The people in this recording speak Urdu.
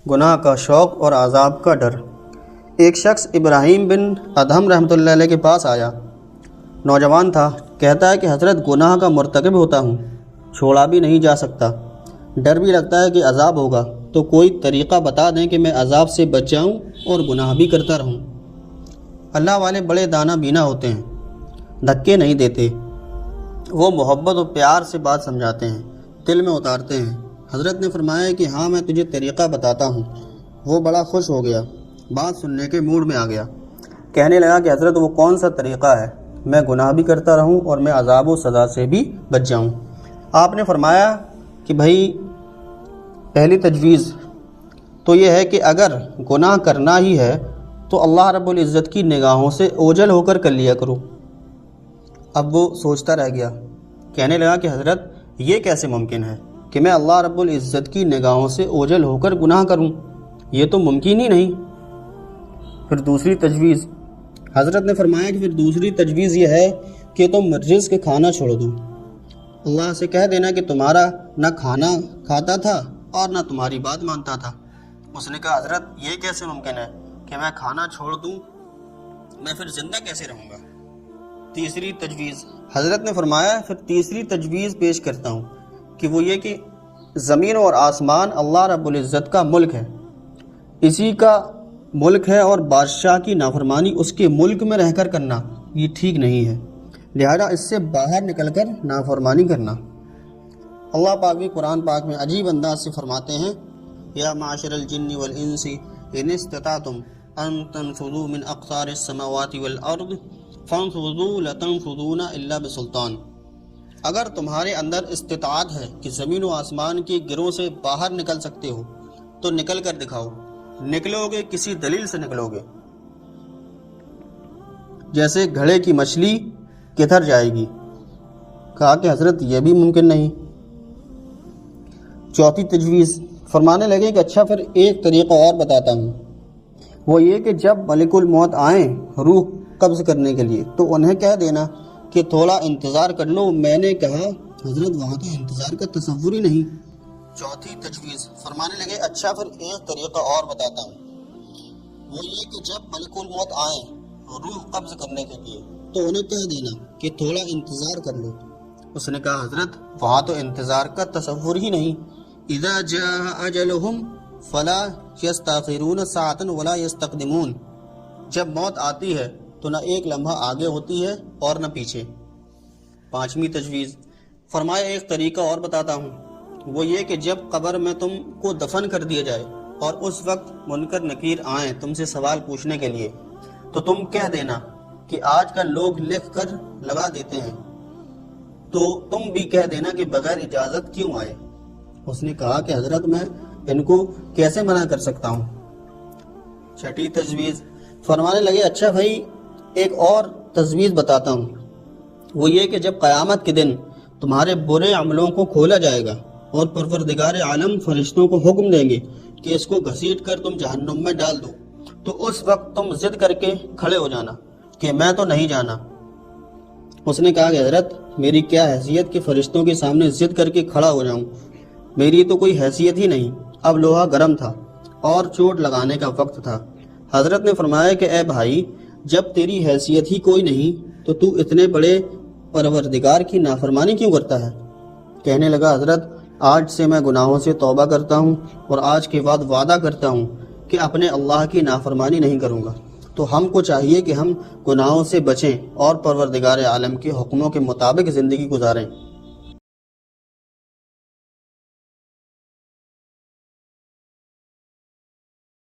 گناہ کا شوق اور عذاب کا ڈر۔ ایک شخص ابراہیم بن ادہم رحمۃ اللہ علیہ کے پاس آیا۔ نوجوان تھا، کہتا ہے کہ حضرت گناہ کا مرتکب ہوتا ہوں، چھوڑا بھی نہیں جا سکتا، ڈر بھی لگتا ہے کہ عذاب ہوگا، تو کوئی طریقہ بتا دیں کہ میں عذاب سے بچ جاؤں اور گناہ بھی کرتا رہوں۔ اللہ والے بڑے دانہ بینا ہوتے ہیں، دھکے نہیں دیتے، وہ محبت و پیار سے بات سمجھاتے ہیں، دل میں اتارتے ہیں۔ حضرت نے فرمایا کہ ہاں میں تجھے طریقہ بتاتا ہوں۔ وہ بڑا خوش ہو گیا، بات سننے کے موڈ میں آ گیا، کہنے لگا کہ حضرت وہ کون سا طریقہ ہے میں گناہ بھی کرتا رہوں اور میں عذاب و سزا سے بھی بچ جاؤں؟ آپ نے فرمایا کہ بھائی پہلی تجویز تو یہ ہے کہ اگر گناہ کرنا ہی ہے تو اللہ رب العزت کی نگاہوں سے اوجھل ہو کر لیا کرو۔ اب وہ سوچتا رہ گیا، کہنے لگا کہ حضرت یہ کیسے ممکن ہے کہ میں اللہ رب العزت کی نگاہوں سے اوجھل ہو کر گناہ کروں؟ یہ تو ممکن ہی نہیں۔ پھر دوسری تجویز، حضرت نے فرمایا کہ پھر دوسری تجویز یہ ہے کہ تم رزق کھانا چھوڑ دو، اللہ سے کہہ دینا کہ تمہارا نہ کھانا کھاتا تھا اور نہ تمہاری بات مانتا تھا۔ اس نے کہا حضرت یہ کیسے ممکن ہے کہ میں کھانا چھوڑ دوں، میں پھر زندہ کیسے رہوں گا؟ تیسری تجویز، حضرت نے فرمایا پھر تیسری تجویز پیش کرتا ہوں کہ وہ یہ کہ زمین اور آسمان اللہ رب العزت کا ملک ہے، اسی کا ملک ہے اور بادشاہ کی نافرمانی اس کے ملک میں رہ کر کرنا یہ ٹھیک نہیں ہے، لہذا اس سے باہر نکل کر نافرمانی کرنا۔ اللہ پاک بھی قرآن پاک میں عجیب انداز سے فرماتے ہیں، یا معاشر الجن والانس ان استطعتم ان تنفذوا من اقطار السماوات والارض فانفذوا لتنفذون الا بسلطان۔ اگر تمہارے اندر استطاعت ہے کہ زمین و آسمان کے گروں سے باہر نکل سکتے ہو تو نکل کر دکھاؤ، نکلو گے کسی دلیل سے نکلو گے، جیسے گھڑے کی مچھلی کدھر جائے گی؟ کہا کہ حضرت یہ بھی ممکن نہیں۔ چوتھی تجویز، فرمانے لگے کہ اچھا پھر ایک طریقہ اور بتاتا ہوں، وہ یہ کہ جب ملک الموت آئیں روح قبض کرنے کے لیے تو انہیں کہہ دینا کہ تھوڑا انتظار کر لو۔ میں نے کہا حضرت وہاں تو انتظار کا تصور ہی نہیں۔ چوتھی تجویز، فرمانے لگے اچھا پھر ایک طریقہ اور بتاتا ہوں، وہ یہ کہ جب ملک الموت آئیں روح قبض کرنے کے لیے تو انہیں کہہ دینا کہ تھوڑا انتظار کر لو۔ اس نے کہا حضرت وہاں تو انتظار کا تصور ہی نہیں۔ اذا جاء اجلهم فلا يستاخرون ساعة ولا يستقدمون، جب موت آتی ہے تو نہ ایک لمحہ آگے ہوتی ہے اور نہ پیچھے۔ پانچویں تجویز، فرمایا ایک طریقہ اور بتاتا ہوں، وہ یہ کہ جب قبر میں تم کو دفن کر دیا جائے اور اس وقت منکر نکیر آئیں تم سے سوال پوچھنے کے لیے تو تم کہہ دینا کہ آج کل لوگ لکھ کر لگا دیتے ہیں، تو تم بھی کہہ دینا کہ بغیر اجازت کیوں آئے؟ اس نے کہا کہ حضرت میں ان کو کیسے منع کر سکتا ہوں۔ چھٹی تجویز، فرمانے لگے اچھا بھائی ایک اور تجویز بتاتا ہوں، وہ یہ کہ جب قیامت کے دن تمہارے برے عملوں کو کھولا جائے گا اور پروردگار عالم فرشتوں کو حکم دیں گے کہ اس کو گھسیٹ کر تم جہنم میں ڈال دو، تو اس وقت تم ضد کر کے کھڑے ہو جانا کہ میں تو نہیں جانا۔ اس نے کہا کہ حضرت میری کیا حیثیت کہ فرشتوں کے سامنے ضد کر کے کھڑا ہو جاؤں، میری تو کوئی حیثیت ہی نہیں۔ اب لوہا گرم تھا اور چوٹ لگانے کا وقت تھا۔ حضرت نے فرمایا کہ اے بھائی جب تیری حیثیت ہی کوئی نہیں تو اتنے بڑے پروردگار کی نافرمانی کیوں کرتا ہے؟ کہنے لگا حضرت آج سے میں گناہوں سے توبہ کرتا ہوں اور آج کے بعد وعدہ کرتا ہوں کہ اپنے اللہ کی نافرمانی نہیں کروں گا۔ تو ہم کو چاہیے کہ ہم گناہوں سے بچیں اور پروردگار عالم کے حکموں کے مطابق زندگی گزاریں۔